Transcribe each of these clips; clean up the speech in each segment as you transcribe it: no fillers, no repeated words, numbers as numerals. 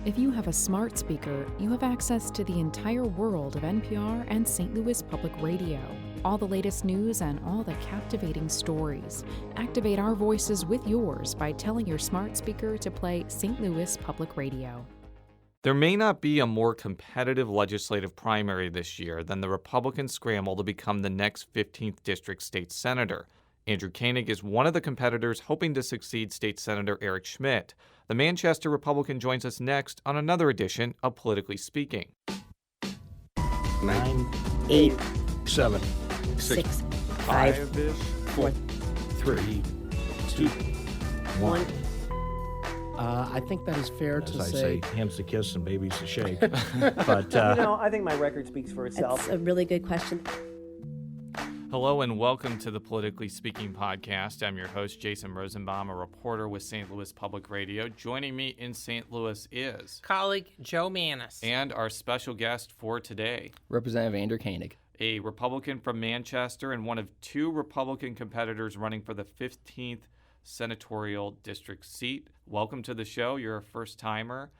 If you have a smart speaker, you have access to the entire world of NPR and St. Louis Public Radio. All the latest news and all the captivating stories. Activate our voices with yours by telling your smart speaker to play St. Louis Public Radio. There may not be a more competitive legislative primary this year than the Republican scramble to become the next 15th District state senator. Andrew Koenig is one of the competitors hoping to succeed State Senator Eric Schmidt. The Manchester Republican joins us next on another edition of Politically Speaking. 9, 8, 7, 6, 5, 4, 3, 2, 1. I think that is fair As to I say. say, hands to kiss and babies to shake. But I think my record speaks for itself. That's a really good question. Hello and welcome to the Politically Speaking podcast. I'm your host, Jason Rosenbaum, a reporter with St. Louis Public Radio. Joining me in St. Louis is colleague Joe Mannies. And our special guest for today, Representative Andrew Koenig, a Republican from Manchester and one of two Republican competitors running for the 15th senatorial district seat. Welcome to the show. You're a first-timer.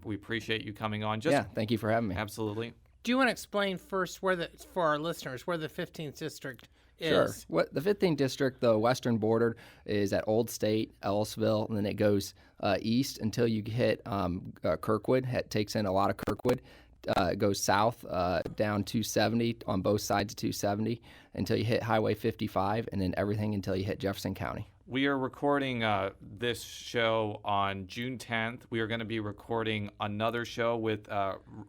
We appreciate you coming on. Thank you for having me. Absolutely. Do you want to explain first for our listeners where the 15th district is? Sure. The 15th district, the western border, is at Old State, Ellisville, and then it goes east until you hit Kirkwood. It takes in a lot of Kirkwood. It goes south down 270 on both sides of 270 until you hit Highway 55, and then everything until you hit Jefferson County. We are recording this show on June 10th. We are going to be recording another show with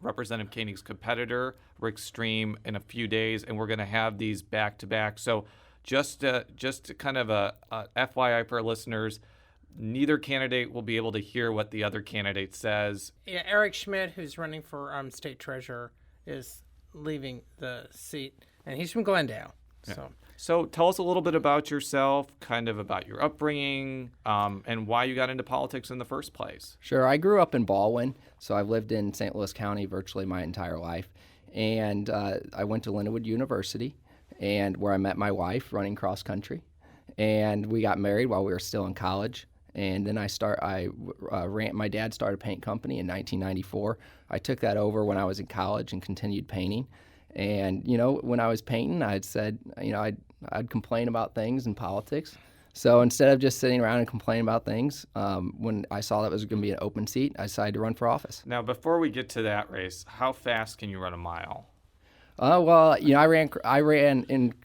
Representative Koenig's competitor, Rick Stream, in a few days, and we're going to have these back-to-back. So just kind of a FYI for our listeners, neither candidate will be able to hear what the other candidate says. Yeah, Eric Schmidt, who's running for state treasurer, is leaving the seat, and he's from Glendale. Yeah. So tell us a little bit about yourself, kind of about your upbringing, and why you got into politics in the first place. Sure. I grew up in Baldwin, so I've lived in St. Louis County virtually my entire life. And I went to Lindenwood University, and where I met my wife running cross country. And we got married while we were still in college. And then my dad started a paint company in 1994. I took that over when I was in college and continued painting. And, when I was painting, I'd said, I'd complain about things in politics. So instead of just sitting around and complaining about things, when I saw that it was going to be an open seat, I decided to run for office. Now, before we get to that race, how fast can you run a mile? I ran at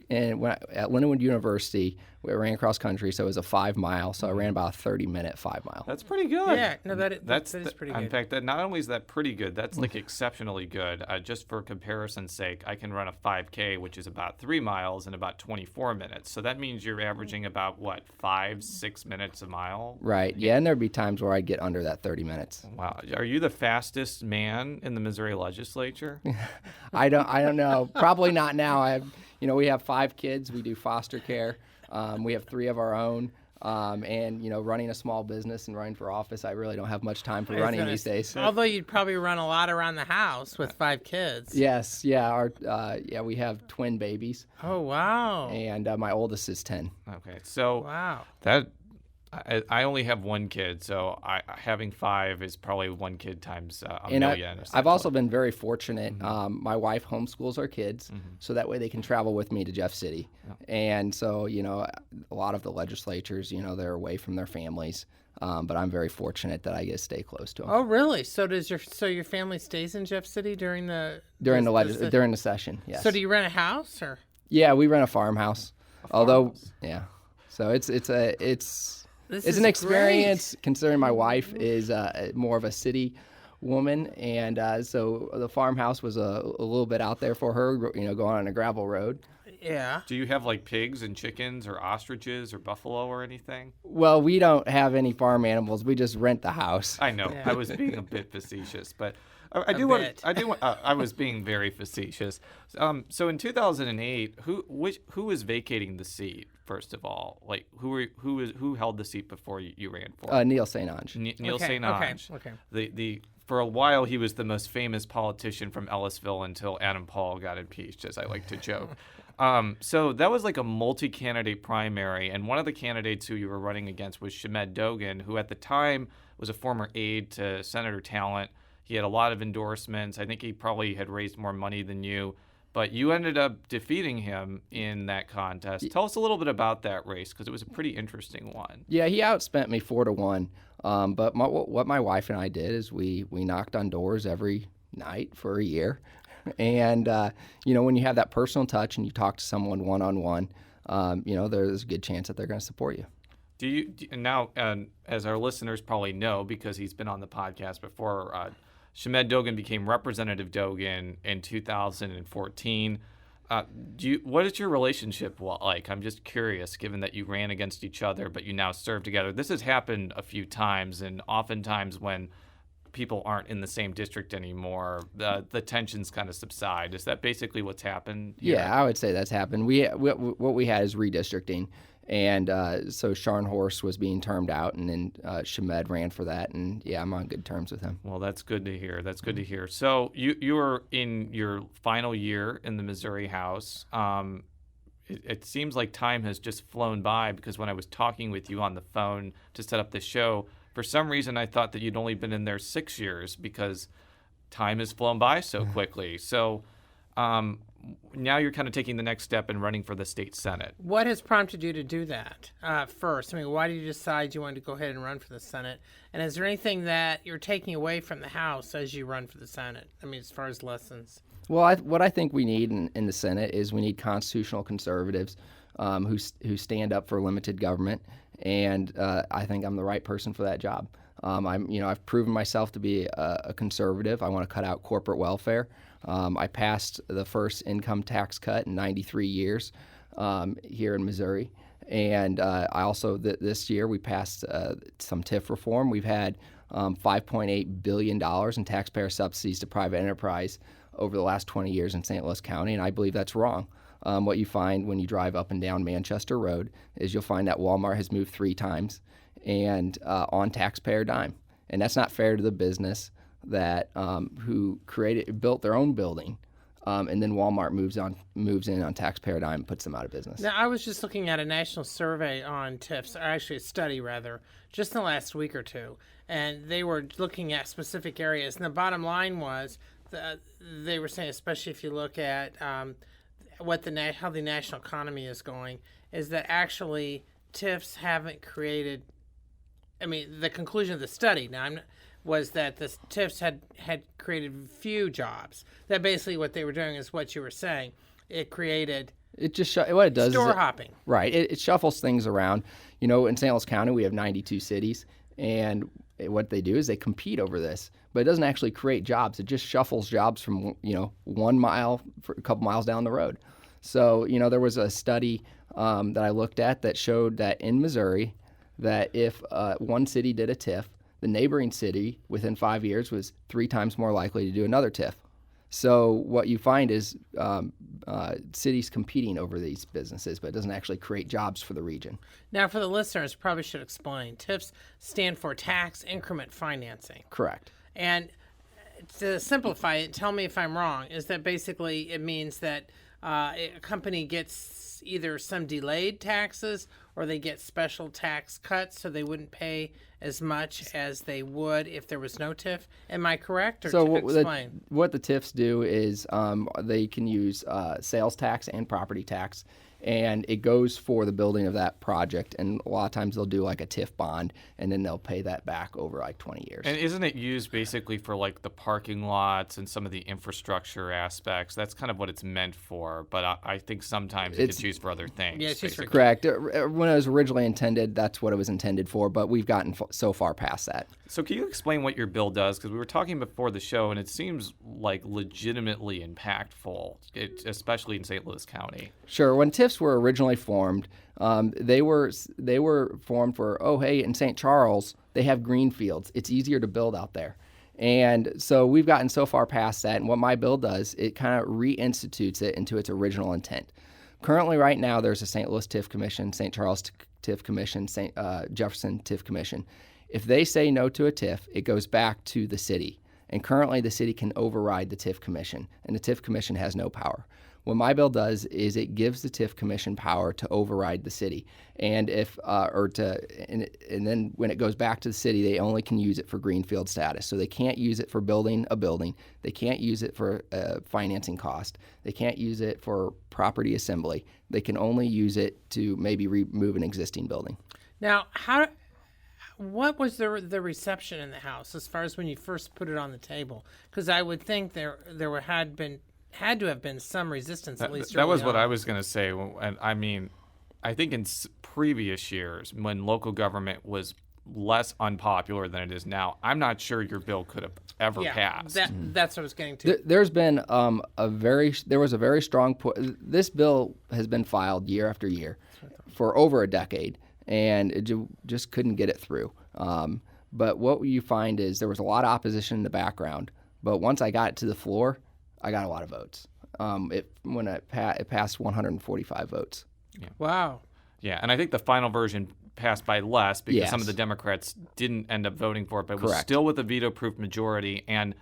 Lindenwood University. We ran cross country, so it was a 5 mile. So I ran about a 30-minute 5 mile. That's pretty good. Yeah, no, that is pretty good. In fact, not only is that pretty good, that's like exceptionally good. Just for comparison's sake, I can run a 5K, which is about 3 miles in about 24 minutes. So that means you're averaging about 5-6 minutes a mile. Right. Yeah, and there'd be times where I'd get under that 30 minutes. Wow. Are you the fastest man in the Missouri legislature? I don't know. Probably not now. We have 5 kids. We do foster care. We have 3 of our own, and running a small business and running for office, I really don't have much time for running these days. Although you'd probably run a lot around the house with 5 kids. Yes, yeah, we have twin babies. Oh wow! And my oldest is 10. Okay, so wow, I only have 1 kid, so having 5 is probably 1 kid times a and million. I've also been very fortunate. Mm-hmm. My wife homeschools our kids, so that way they can travel with me to Jeff City. Yeah. And so, a lot of the legislatures, they're away from their families, but I'm very fortunate that I get to stay close to them. Oh, really? So your family stays in Jeff City during the session? Yes. So do you rent a house or? Yeah, we rent a farmhouse. Yeah. So it's an experience, great. Considering my wife is more of a city woman, and so the farmhouse was a little bit out there for her, going on a gravel road. Yeah. Do you have pigs and chickens or ostriches or buffalo or anything? Well, we don't have any farm animals. We just rent the house. I know. Yeah. I was being a bit facetious, but I was being very facetious. So in 2008, who was vacating the seat? First of all, who held the seat before you ran for? Neil St. Ange. Neil St. Ange. Okay. For a while, he was the most famous politician from Ellisville until Adam Paul got impeached, as I like to joke. So that was a multi-candidate primary, and one of the candidates who you were running against was Shamed Dogan, who at the time was a former aide to Senator Talent. He had a lot of endorsements. I think he probably had raised more money than you, but you ended up defeating him in that contest. Tell us a little bit about that race, because it was a pretty interesting one. Yeah, he outspent me 4-1. But what my wife and I did is we knocked on doors every night for a year. And, when you have that personal touch and you talk to someone one-on-one, there's a good chance that they're going to support you. Now, as our listeners probably know, because he's been on the podcast before, Shamed Dogan became Representative Dogan in 2014. What is your relationship like? I'm just curious, given that you ran against each other, but you now serve together. This has happened a few times, and oftentimes when people aren't in the same district anymore, the tensions kind of subside. Is that basically what's happened here? Yeah, I would say that's happened. What we had is redistricting. And so Scharnhorst was being termed out, and then Shamed ran for that. And, yeah, I'm on good terms with him. Well, that's good to hear. That's good to hear. So you were in your final year in the Missouri House. It seems like time has just flown by, because when I was talking with you on the phone to set up this show, for some reason I thought that you'd only been in there 6 years, because time has flown by so quickly. So now you're kind of taking the next step and running for the state Senate. What has prompted you to do that first? I mean, why did you decide you wanted to go ahead and run for the Senate? And is there anything that you're taking away from the House as you run for the Senate? I mean, as far as lessons. Well, what I think we need in the Senate is we need constitutional conservatives who stand up for limited government, and I think I'm the right person for that job. I've proven myself to be a conservative. I want to cut out corporate welfare. I passed the first income tax cut in 93 years here in Missouri. And I also, this year, we passed some TIF reform. We've had $5.8 billion in taxpayer subsidies to private enterprise over the last 20 years in St. Louis County, and I believe that's wrong. What you find when you drive up and down Manchester Road is you'll find that Walmart has moved 3 times and on taxpayer dime. And that's not fair to the business that who built their own building, and then Walmart moves in on taxpayer dime and puts them out of business. Now, I was just looking at a national survey on TIFs, or actually a study rather, just in the last week or two, and they were looking at specific areas. And the bottom line was that they were saying, especially if you look at how the national economy is going, is that actually TIFs haven't created. I mean, the conclusion of the study was that the TIFs had created few jobs. That basically what they were doing is what you were saying. It created what it does store hopping. Right. It shuffles things around. In St. Louis County we have 92 cities, and what they do is they compete over this. But it doesn't actually create jobs. It just shuffles jobs from 1 mile for a couple miles down the road. So there was a study that I looked at that showed that in Missouri, that if one city did a TIF, the neighboring city within 5 years was 3 times more likely to do another TIF. So what you find is cities competing over these businesses, but it doesn't actually create jobs for the region. Now, for the listeners, probably should explain. TIFs stand for tax increment financing. Correct. And to simplify it, tell me if I'm wrong, is that basically it means that a company gets either some delayed taxes or they get special tax cuts so they wouldn't pay as much as they would if there was no TIF. Am I correct? Or so explain? What the TIFs do is they can use sales tax and property tax, and it goes for the building of that project. And a lot of times they'll do like a TIF bond, and then they'll pay that back over like 20 years. And isn't it used basically for like the parking lots and some of the infrastructure aspects? That's kind of what it's meant for, but I think sometimes it's used for other things. Yeah, it's used for correct. When it was originally intended, that's what it was intended for, but we've gotten so far past that. So can you explain what your bill does? Because we were talking before the show, and it seems like legitimately impactful, especially in St. Louis County. Sure. When TIFs were originally formed, they were formed for, in St. Charles, they have green fields. It's easier to build out there. And so we've gotten so far past that, and what my bill does, it kind of reinstitutes it into its original intent. Currently, right now, there's a St. Louis TIF Commission, St. Charles TIF Commission, St. Jefferson TIF Commission. If they say no to a TIF, it goes back to the city. And currently, the city can override the TIF Commission, and the TIF Commission has no power. What my bill does is it gives the TIF commission power to override the city, and and then when it goes back to the city, they only can use it for greenfield status. So they can't use it for building a building. They can't use it for financing cost. They can't use it for property assembly. They can only use it to maybe remove an existing building. Now, what was the reception in the House as far as when you first put it on the table? Because I would think there had to have been some resistance, at least. That was early what on. I was going to say. And I mean, I think in previous years, when local government was less unpopular than it is now, I'm not sure your bill could have ever passed. That's what I was getting to. There's been there was a very strong this bill has been filed year after year for over a decade, and it just couldn't get it through. But what you find is there was a lot of opposition in the background, but once I got it to the floor, I got a lot of votes. It passed 145 votes. Yeah. Wow. Yeah, and I think the final version passed by less because some of Yes. the Democrats didn't end up voting for it, but it was Correct. still with a veto-proof majority. And,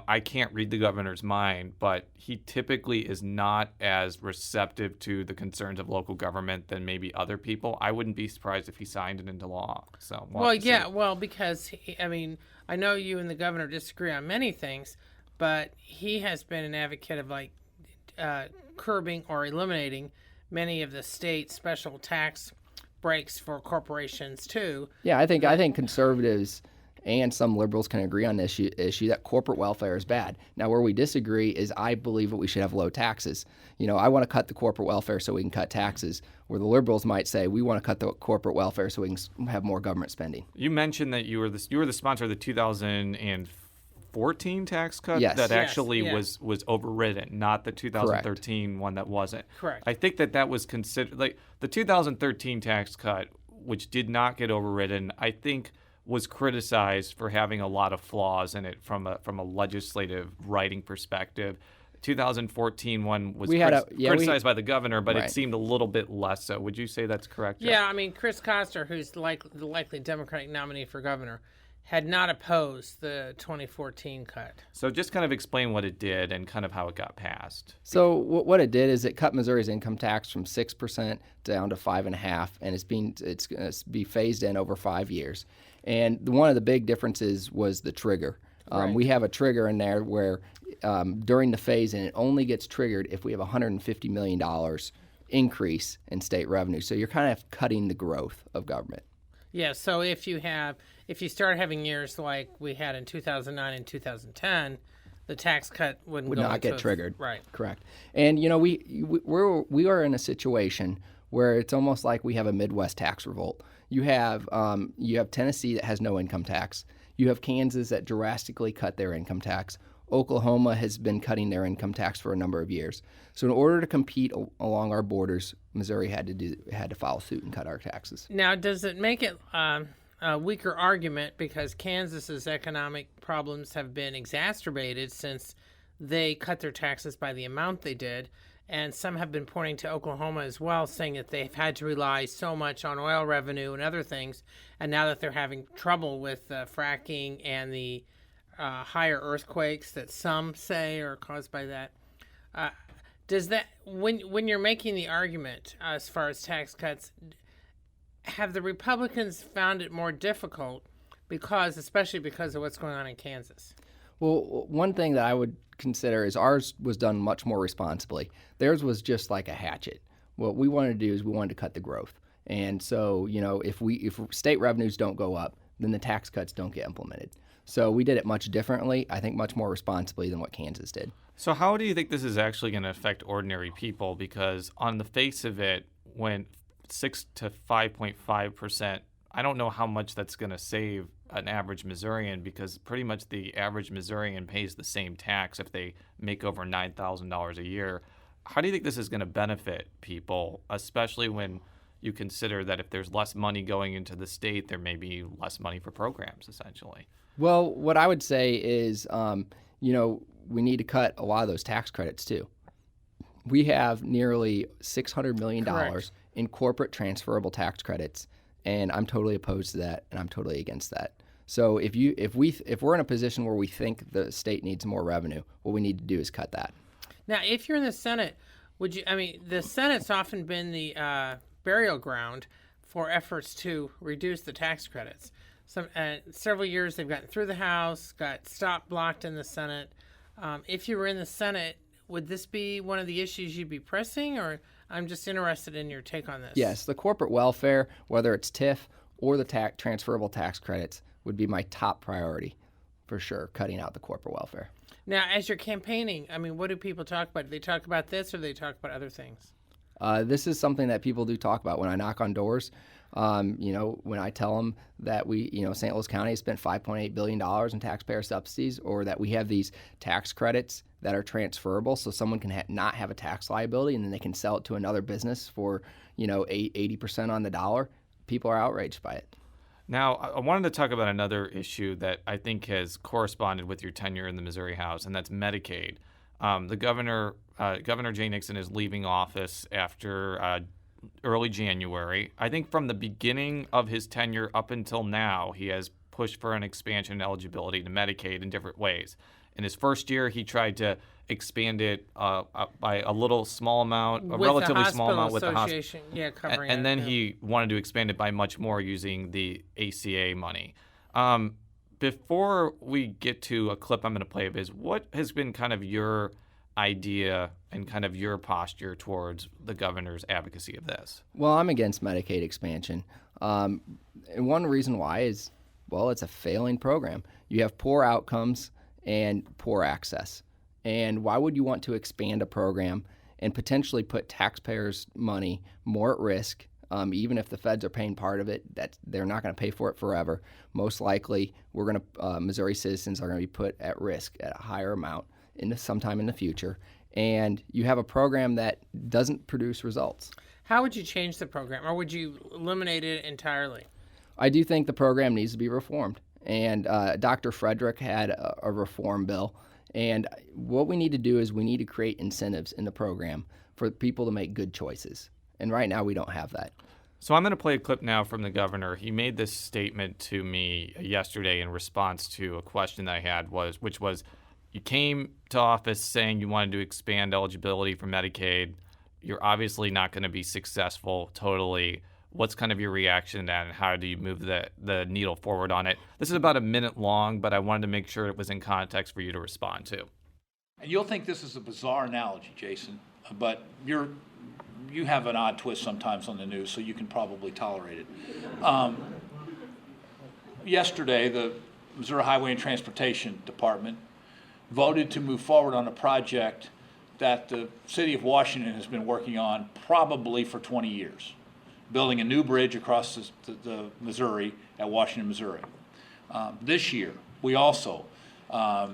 I can't read the governor's mind, but he typically is not as receptive to the concerns of local government than maybe other people. I wouldn't be surprised if he signed it into law. So, we'll have to see. Because I know you and the governor disagree on many things, but he has been an advocate of curbing or eliminating many of the state special tax breaks for corporations too. Yeah, I think conservatives and some liberals can agree on this issue that corporate welfare is bad. Now, where we disagree is I believe that we should have low taxes. I want to cut the corporate welfare so we can cut taxes, where the liberals might say we want to cut the corporate welfare so we can have more government spending. You mentioned that you were the sponsor of the 2014 tax cut Yes. that Yes, actually yeah. was overridden, not the 2013 one that wasn't. Correct. I think that was considered like the 2013 tax cut, which did not get overridden. I think was criticized for having a lot of flaws in it from a legislative writing perspective. 2014 one was criticized by the governor, but Right. it seemed a little bit less so. Would you say that's correct, Jeff? Yeah, Chris Koster, who's the likely Democratic nominee for governor, had not opposed the 2014 cut. So just kind of explain what it did and kind of how it got passed. So what it did is it cut Missouri's income tax from 6% down to 5.5%, and it's going to be phased in over 5 years. And one of the big differences was the trigger. Right. We have a trigger in there where during the phase-in, it only gets triggered if we have $150 million increase in state revenue. So you're kind of cutting the growth of government. Yeah, so if you start having years like we had in 2009 and 2010, the tax cut would not get triggered. Right. Correct. And we are in a situation where it's almost like we have a Midwest tax revolt. You have Tennessee that has no income tax. You have Kansas that drastically cut their income tax. Oklahoma has been cutting their income tax for a number of years. So in order to compete along our borders, Missouri had to follow suit and cut our taxes. Now, does it make it a weaker argument because Kansas's economic problems have been exacerbated since they cut their taxes by the amount they did? And some have been pointing to Oklahoma as well, saying that they've had to rely so much on oil revenue and other things. And now that they're having trouble with fracking and the higher earthquakes that some say are caused by that, does that, when you're making the argument as far as tax cuts, have the Republicans found it more difficult especially because of what's going on in Kansas? Well, one thing that I would consider is ours was done much more responsibly. Theirs was just like a hatchet. What we wanted to do is we wanted to cut the growth. And so, if state revenues don't go up, then the tax cuts don't get implemented. So we did it much differently, I think much more responsibly than what Kansas did. So how do you think this is actually going to affect ordinary people? Because on the face of it, when 6 to 5.5%, I don't know how much that's going to save an average Missourian, because pretty much the average Missourian pays the same tax if they make over $9,000 a year. How do you think this is going to benefit people, especially when you consider that if there's less money going into the state, there may be less money for programs, essentially? Well, what I would say is, we need to cut a lot of those tax credits too. We have nearly $600 million Correct. in corporate transferable tax credits, and I'm totally opposed to that, and I'm totally against that. So if we're in a position where we think the state needs more revenue, what we need to do is cut that. Now, if you're in the Senate, would you? I mean, the Senate's often been the burial ground for efforts to reduce the tax credits. Several years they've gotten through the House, got stopped, blocked in the Senate. If you were in the Senate, would this be one of the issues you'd be pressing, or I'm just interested in your take on this? Yes, the corporate welfare, whether it's TIF or the transferable tax credits, would be my top priority for sure, cutting out the corporate welfare. Now, as you're campaigning, I mean, what do people talk about? Do they talk about this or do they talk about other things? This is something that people do talk about when I knock on doors. When I tell them that St. Louis County has spent $5.8 billion in taxpayer subsidies, or that we have these tax credits that are transferable so someone can not have a tax liability and then they can sell it to another business for, 80% on the dollar, people are outraged by it. Now, I wanted to talk about another issue that I think has corresponded with your tenure in the Missouri House, and that's Medicaid. The Governor Jay Nixon is leaving office after early January. I think from the beginning of his tenure up until now, he has pushed for an expansion in eligibility to Medicaid in different ways. In his first year, he tried to expand it by a relatively small amount with the hospital. Yeah, covering and then yeah. he wanted to expand it by much more using the ACA money. Before we get to a clip I'm going to play of his, what has been kind of your idea and kind of your posture towards the governor's advocacy of this? Well, I'm against Medicaid expansion. And one reason why is, well, it's a failing program. You have poor outcomes and poor access. And why would you want to expand a program and potentially put taxpayers' money more at risk, even if the feds are paying part of it, that they're not going to pay for it forever? Most likely, Missouri citizens are going to be put at risk at a higher amount sometime in the future. And you have a program that doesn't produce results. How would you change the program, or would you eliminate it entirely? I do think the program needs to be reformed. And Dr. Frederick had a reform bill. And what we need to do is we need to create incentives in the program for people to make good choices. And right now we don't have that. So I'm going to play a clip now from the governor. He made this statement to me yesterday in response to a question that I had, which was, you came to office saying you wanted to expand eligibility for Medicaid. You're obviously not going to be successful totally. What's kind of your reaction to that, and how do you move the needle forward on it? This is about a minute long, but I wanted to make sure it was in context for you to respond to. And you'll think this is a bizarre analogy, Jason, but you have an odd twist sometimes on the news, so you can probably tolerate it. Yesterday, the Missouri Highway and Transportation Department voted to move forward on a project that the city of Washington has been working on probably for 20 years. Building a new bridge across the Missouri at Washington, Missouri. This year, we also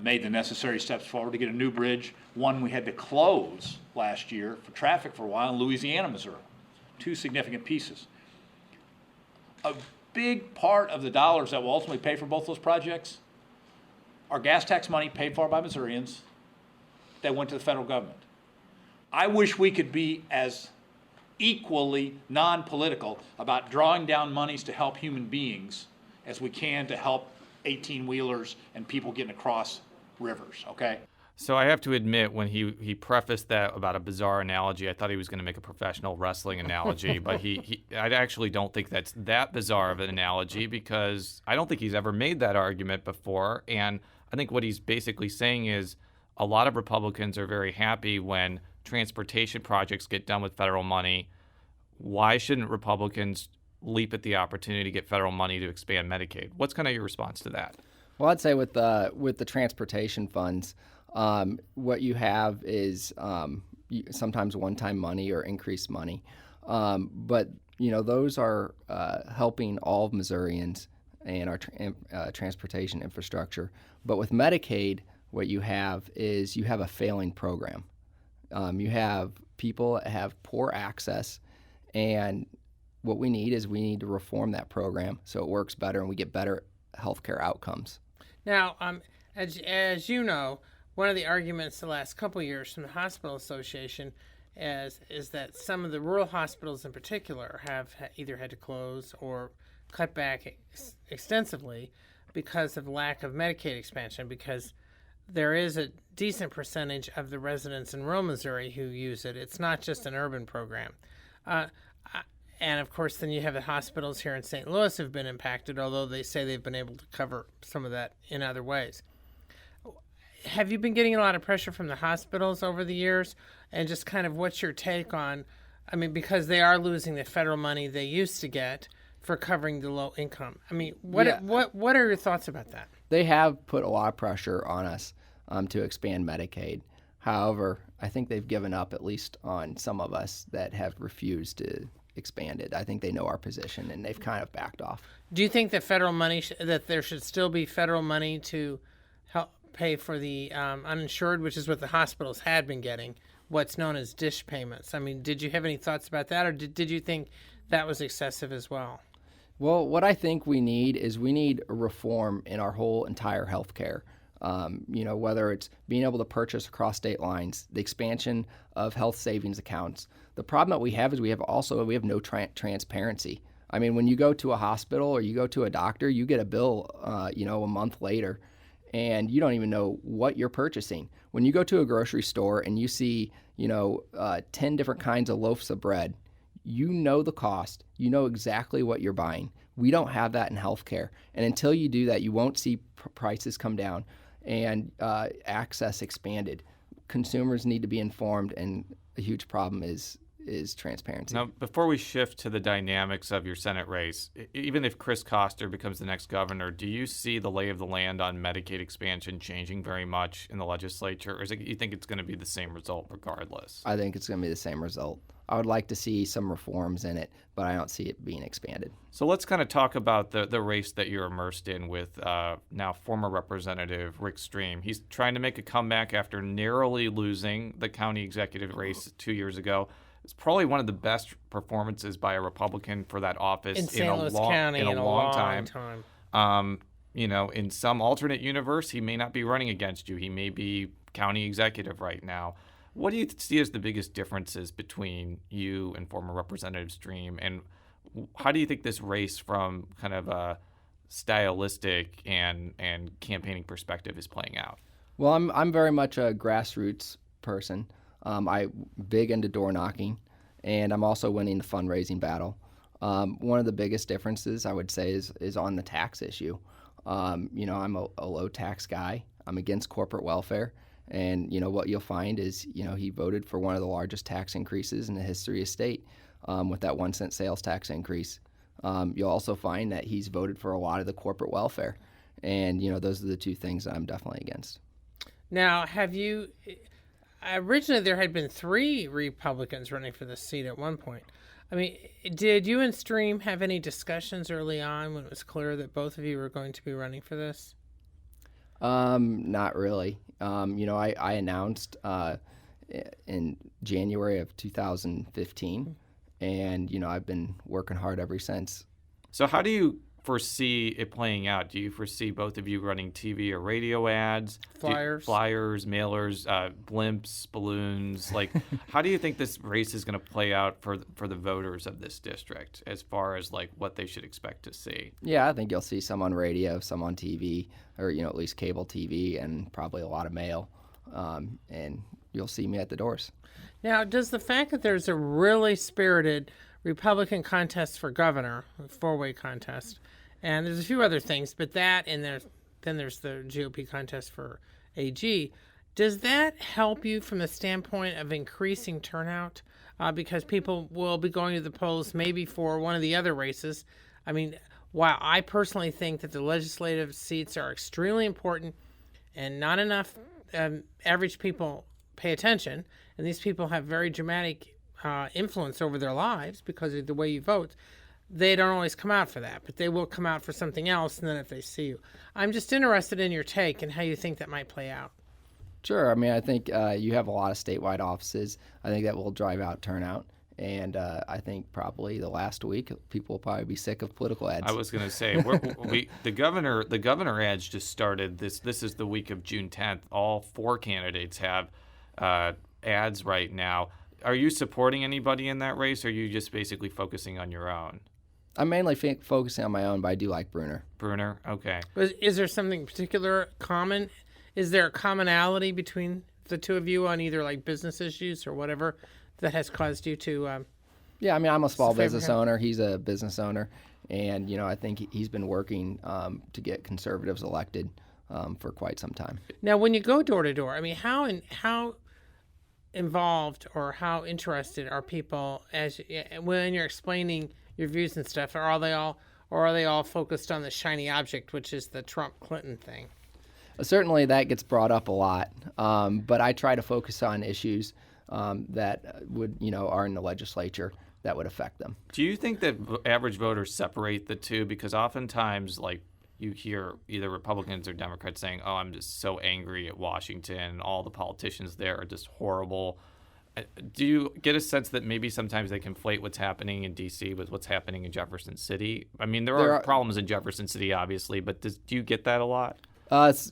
made the necessary steps forward to get a new bridge, one we had to close last year for traffic for a while in Louisiana, Missouri. Two significant pieces. A big part of the dollars that will ultimately pay for both those projects are gas tax money paid for by Missourians that went to the federal government. I wish we could be as equally non-political about drawing down monies to help human beings as we can to help 18-wheelers and people getting across rivers, okay? So I have to admit, when he prefaced that about a bizarre analogy, I thought he was going to make a professional wrestling analogy, but I actually don't think that's that bizarre of an analogy, because I don't think he's ever made that argument before. And I think what he's basically saying is a lot of Republicans are very happy when transportation projects get done with federal money. Why shouldn't Republicans leap at the opportunity to get federal money to expand Medicaid? What's kind of your response to that? Well, I'd say with the transportation funds, what you have is sometimes one-time money or increased money, but those are helping all of Missourians and our transportation infrastructure. But with Medicaid, what you have is you have a failing program. You have people that have poor access, and what we need to reform that program so it works better and we get better healthcare outcomes. Now, as you know, one of the arguments the last couple of years from the Hospital Association is that some of the rural hospitals in particular have either had to close or cut back extensively because of lack of Medicaid expansion, because there is a decent percentage of the residents in rural Missouri who use it. It's not just an urban program. And of course, then you have the hospitals here in St. Louis have been impacted, although they say they've been able to cover some of that in other ways. Have you been getting a lot of pressure from the hospitals over the years? And just kind of what's your take on, I mean, because they are losing the federal money they used to get for covering the low income. I mean, what are your thoughts about that? They have put a lot of pressure on us to expand Medicaid. However, I think they've given up, at least on some of us that have refused to expand it. I think they know our position, and they've kind of backed off. Do you think that federal money, that there should still be federal money to help pay for the uninsured, which is what the hospitals had been getting, what's known as dish payments? I mean, did you have any thoughts about that, or did you think that was excessive as well? Well, what I think we need is a reform in our whole entire health care. Whether it's being able to purchase across state lines, the expansion of health savings accounts. The problem that we have is we have no transparency. I mean, when you go to a hospital or you go to a doctor, you get a bill, a month later, and you don't even know what you're purchasing. When you go to a grocery store and you see, 10 different kinds of loaves of bread, you know the cost. You know exactly what you're buying. We don't have that in healthcare. And until you do that, you won't see prices come down and access expanded. Consumers need to be informed, and a huge problem is transparency. Now, before we shift to the dynamics of your Senate race, even if Chris Koster becomes the next governor, do you see the lay of the land on Medicaid expansion changing very much in the legislature, or you think it's going to be the same result regardless? I think it's going to be the same result. I would like to see some reforms in it, but I don't see it being expanded. So let's kind of talk about the race that you're immersed in with now former Representative Rick Stream. He's trying to make a comeback after narrowly losing the county executive race 2 years ago. It's probably one of the best performances by a Republican for that office in St. Louis County in a long time. In some alternate universe, he may not be running against you. He may be county executive right now. What do you see as the biggest differences between you and former Representative Stream, and how do you think this race from kind of a stylistic and campaigning perspective is playing out? Well, I'm very much a grassroots person. I'm big into door knocking, and I'm also winning the fundraising battle. One of the biggest differences, I would say, is on the tax issue. I'm a low tax guy. I'm against corporate welfare. And, what you'll find is, he voted for one of the largest tax increases in the history of state with that 1 cent sales tax increase. You'll also find that he's voted for a lot of the corporate welfare. And, those are the two things that I'm definitely against. Now, originally there had been 3 Republicans running for this seat at one point. I mean, did you and Stream have any discussions early on when it was clear that both of you were going to be running for this? Not really. I announced in January of 2015, and, I've been working hard ever since. So how do you foresee it playing out? Do you foresee both of you running TV or radio ads? Flyers, mailers, blimps, balloons? Like, how do you think this race is going to play out for the voters of this district as far as, like, what they should expect to see? Yeah, I think you'll see some on radio, some on TV, or, at least cable TV, and probably a lot of mail. And you'll see me at the doors. Now, does the fact that there's a really spirited Republican contest for governor, a 4-way contest, and there's a few other things, but that, and then there's the GOP contest for AG, does that help you from the standpoint of increasing turnout? Because people will be going to the polls maybe for one of the other races. I mean, while I personally think that the legislative seats are extremely important and not enough average people pay attention, and these people have very dramatic influence over their lives because of the way you vote, they don't always come out for that, but they will come out for something else, and then if they see you. I'm just interested in your take and how you think that might play out. Sure. I mean, I think you have a lot of statewide offices. I think that will drive out turnout. And I think probably the last week, people will probably be sick of political ads. I was going to say, the governor ads just started. This is the week of June 10th. All 4 candidates have ads right now. Are you supporting anybody in that race, or are you just basically focusing on your own? I'm mainly focusing on my own, but I do like Bruner. Bruner, okay. Is there something particular common Is there a commonality between the two of you on either like business issues or whatever that has caused you to? Yeah, I mean, I'm a small favor business him? owner. He's a business owner. And, I think he's been working to get conservatives elected for quite some time. Now, when you go door to door, I mean, how involved or how interested are people when you're explaining your views and stuff? Are they all focused on the shiny object, which is the Trump-Clinton thing? Certainly that gets brought up a lot, but I try to focus on issues that are in the legislature that would affect them. Do you think that average voters separate the two? Because oftentimes, like, you hear either Republicans or Democrats saying, "Oh, I'm just so angry at Washington. All the politicians there are just horrible." Do you get a sense that maybe sometimes they conflate what's happening in D.C. with what's happening in Jefferson City? I mean, there are problems in Jefferson City, obviously, but do you get that a lot?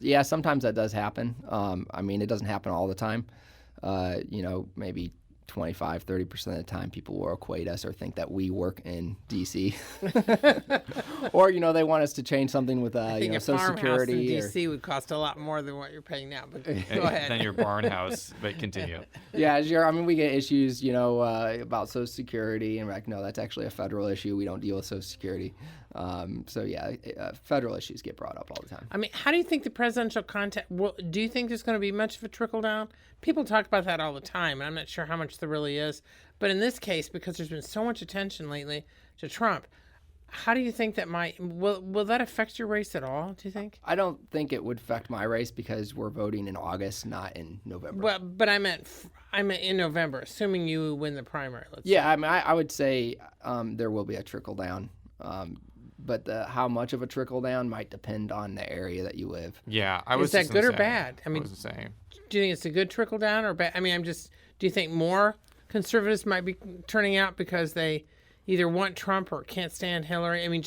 Yeah, sometimes that does happen. I mean, it doesn't happen all the time. Maybe 25, 30% of the time people will equate us or think that we work in D.C. Or, they want us to change something with, Social Security. In D.C. would cost a lot more than what you're paying now, but go ahead. Than your barn house, but continue. Yeah, sure. I mean, we get issues, about Social Security, and we're like, no, that's actually a federal issue. We don't deal with Social Security. Federal issues get brought up all the time. I mean, how do you think the presidential contest, do you think there's going to be much of a trickle down? People talk about that all the time, and I'm not sure how much there really is. But in this case, because there's been so much attention lately to Trump, how do you think that will that affect your race at all, do you think? I don't think it would affect my race because we're voting in August, not in November. Well, but I meant in November, assuming you win the primary, let's say. Yeah, I mean, I would say there will be a trickle down. But how much of a trickle down might depend on the area that you live. Yeah, I was. Is that good or say, bad? I mean, was the same. Do you think it's a good trickle down or bad? I mean, do you think more conservatives might be turning out because they either want Trump or can't stand Hillary? I mean,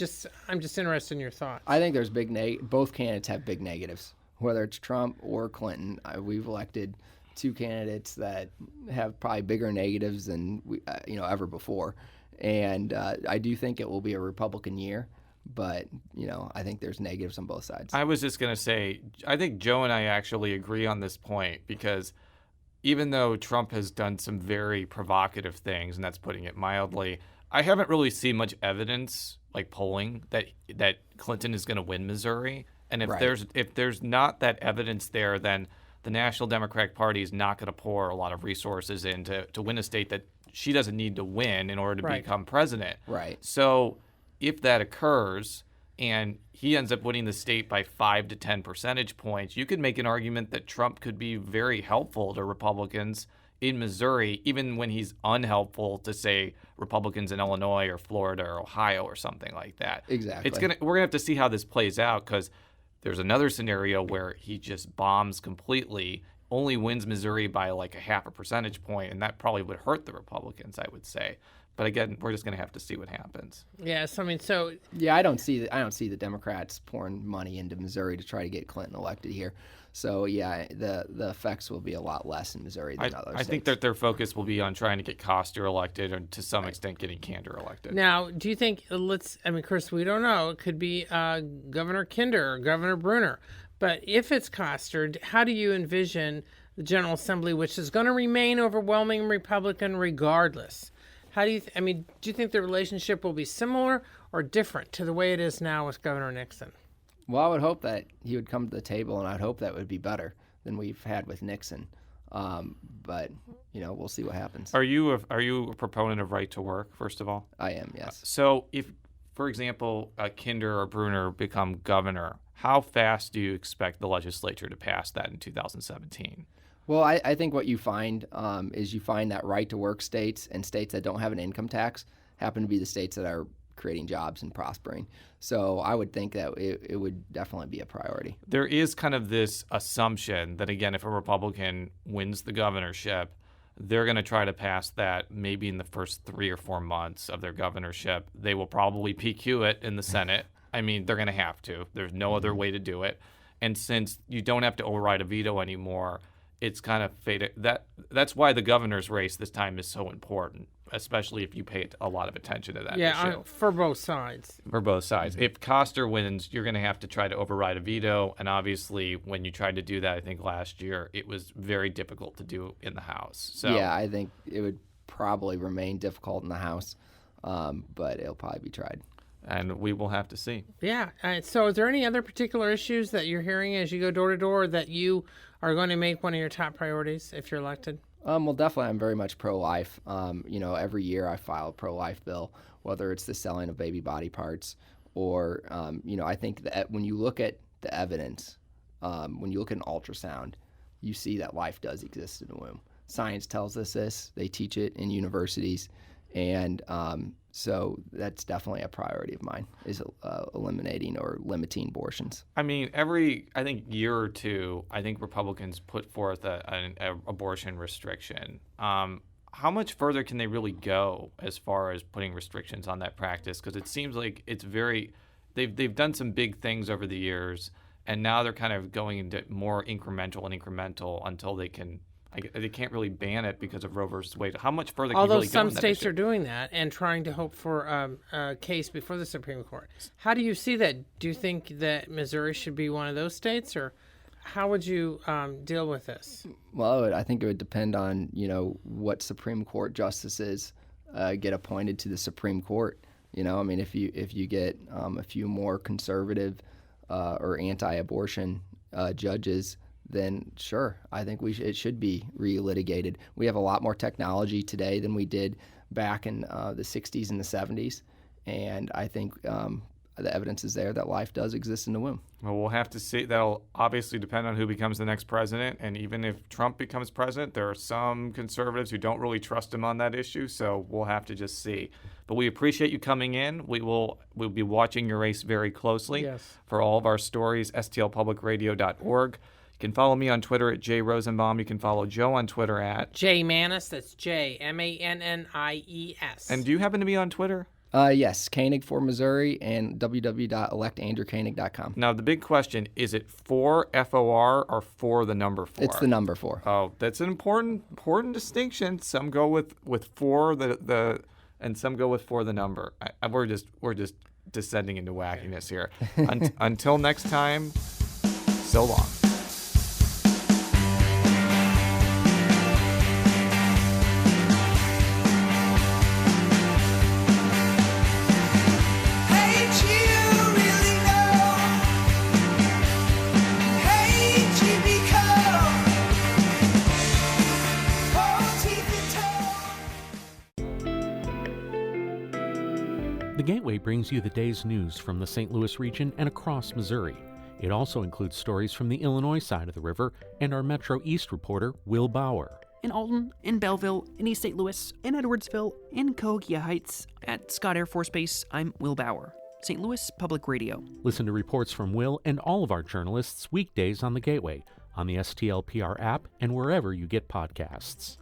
I'm just interested in your thoughts. I think there's both candidates have big negatives, whether it's Trump or Clinton. We've elected two candidates that have probably bigger negatives than ever before, and I do think it will be a Republican year. But, I think there's negatives on both sides. I was just going to say, I think Joe and I actually agree on this point because even though Trump has done some very provocative things, and that's putting it mildly, I haven't really seen much evidence, like polling, that Clinton is going to win Missouri. And if there's not that evidence there, then the National Democratic Party is not going to pour a lot of resources in to win a state that she doesn't need to win in order to become president. Right. So if that occurs and he ends up winning the state by 5 to 10 percentage points, you could make an argument that Trump could be very helpful to Republicans in Missouri, even when he's unhelpful to, say, Republicans in Illinois or Florida or Ohio or something like that. Exactly. We're gonna have to see how this plays out because there's another scenario where he just bombs completely, only wins Missouri by like a 0.5 percentage point, and that probably would hurt the Republicans, I would say. But again, we're just going to have to see what happens. Yes, I mean, yeah, I don't see the Democrats pouring money into Missouri to try to get Clinton elected here. So yeah, the effects will be a lot less in Missouri than other states. I think that their focus will be on trying to get Coster elected, and to some extent getting Kander elected. Now, do you think of course, we don't know. It could be Governor Kinder or Governor Bruner. But if it's Coster, how do you envision the General Assembly, which is going to remain overwhelming Republican regardless? How do you do you think the relationship will be similar or different to the way it is now with Governor Nixon? Well, I would hope that he would come to the table, and I'd hope that would be better than we've had with Nixon. But we'll see what happens. Are you a proponent of right to work? First of all, I am. Yes. So if, for example, Kinder or Bruner become governor, how fast do you expect the legislature to pass that in 2017? Well, I think what you find is you find that right-to-work states and states that don't have an income tax happen to be the states that are creating jobs and prospering. So I would think that it would definitely be a priority. There is kind of this assumption that, again, if a Republican wins the governorship, they're going to try to pass that maybe in the first 3 or 4 months of their governorship. They will probably PQ it in the Senate. I mean, they're going to have to. There's no other way to do it. And since you don't have to override a veto anymore, it's kind of faded. That's why the governor's race this time is so important, especially if you pay a lot of attention to that issue. For both sides. For both sides. If Koster wins, you're going to have to try to override a veto. And obviously, when you tried to do that, I think last year, it was very difficult to do in the House. So yeah, I think it would probably remain difficult in the House, but it'll probably be tried. And we will have to see. Yeah. So is there any other particular issues that you're hearing as you go door to door that you are going to make one of your top priorities if you're elected? Well, definitely, I'm very much pro-life. Every year I file a pro-life bill, whether it's the selling of baby body parts or, I think that when you look at the evidence, when you look at an ultrasound, you see that life does exist in the womb. Science tells us this. They teach it in universities. And so that's definitely a priority of mine, is eliminating or limiting abortions. I mean, I think year or two, I think Republicans put forth an abortion restriction. How much further can they really go as far as putting restrictions on that practice? Because it seems like it's they've done some big things over the years, and now they're kind of going into more incremental until they can't really ban it because of Roe versus Wade. How much further can you really go? Although some states are doing that and trying to hope for a case before the Supreme Court. How do you see that? Do you think that Missouri should be one of those states, or how would you deal with this? Well, I think it would depend on, what Supreme Court justices get appointed to the Supreme Court. If you get a few more conservative or anti-abortion judges, then sure, I think it should be relitigated. We have a lot more technology today than we did back in the 60s and the 70s, and I think the evidence is there that life does exist in the womb. Well, we'll have to see. That'll obviously depend on who becomes the next president, and even if Trump becomes president, there are some conservatives who don't really trust him on that issue, so we'll have to just see. But we appreciate you coming in. We'll be watching your race very closely. Yes. For all of our stories, stlpublicradio.org. You can follow me on Twitter at jrosenbaum. You can follow Joe on Twitter at Mannies. That's JMannies. And do you happen to be on Twitter? Yes, Koenig for Missouri and www.electandrewkoenig.com. Now, the big question, is it for FOR or for the number 4? It's the number 4. Oh, that's an important distinction. Some go with for the and some go with for the number. We're just descending into wackiness here. Until next time, so long. The Gateway brings you the day's news from the St. Louis region and across Missouri. It also includes stories from the Illinois side of the river and our Metro East reporter, Will Bauer. In Alton, in Belleville, in East St. Louis, in Edwardsville, in Cahokia Heights, at Scott Air Force Base, I'm Will Bauer. St. Louis Public Radio. Listen to reports from Will and all of our journalists weekdays on the Gateway, on the STLPR app, and wherever you get podcasts.